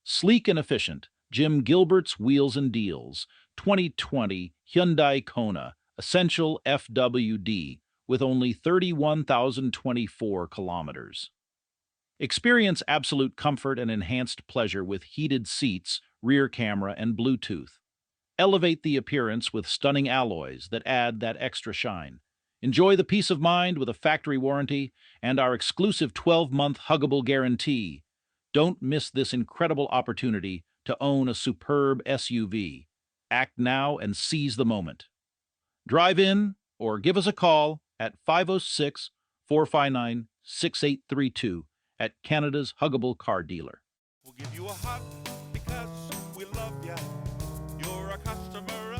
Sleek and efficient, Jim Gilbert's Wheels and Deals, 2020 Hyundai KONA Essential FWD with only 31,024 kilometers. Experience absolute comfort and enhanced pleasure with heated seats, rear camera, and Bluetooth. Elevate the appearance with stunning alloys that add that extra shine. Enjoy the peace of mind with a factory warranty and our exclusive 12-month Huggable Guarantee. Don't miss this incredible opportunity to own a superb SUV. Act now and seize the moment. Drive in or give us a call at 506 459 6832 at Canada's Huggable Car Dealer. We'll give you a hug because we love ya. You're a customer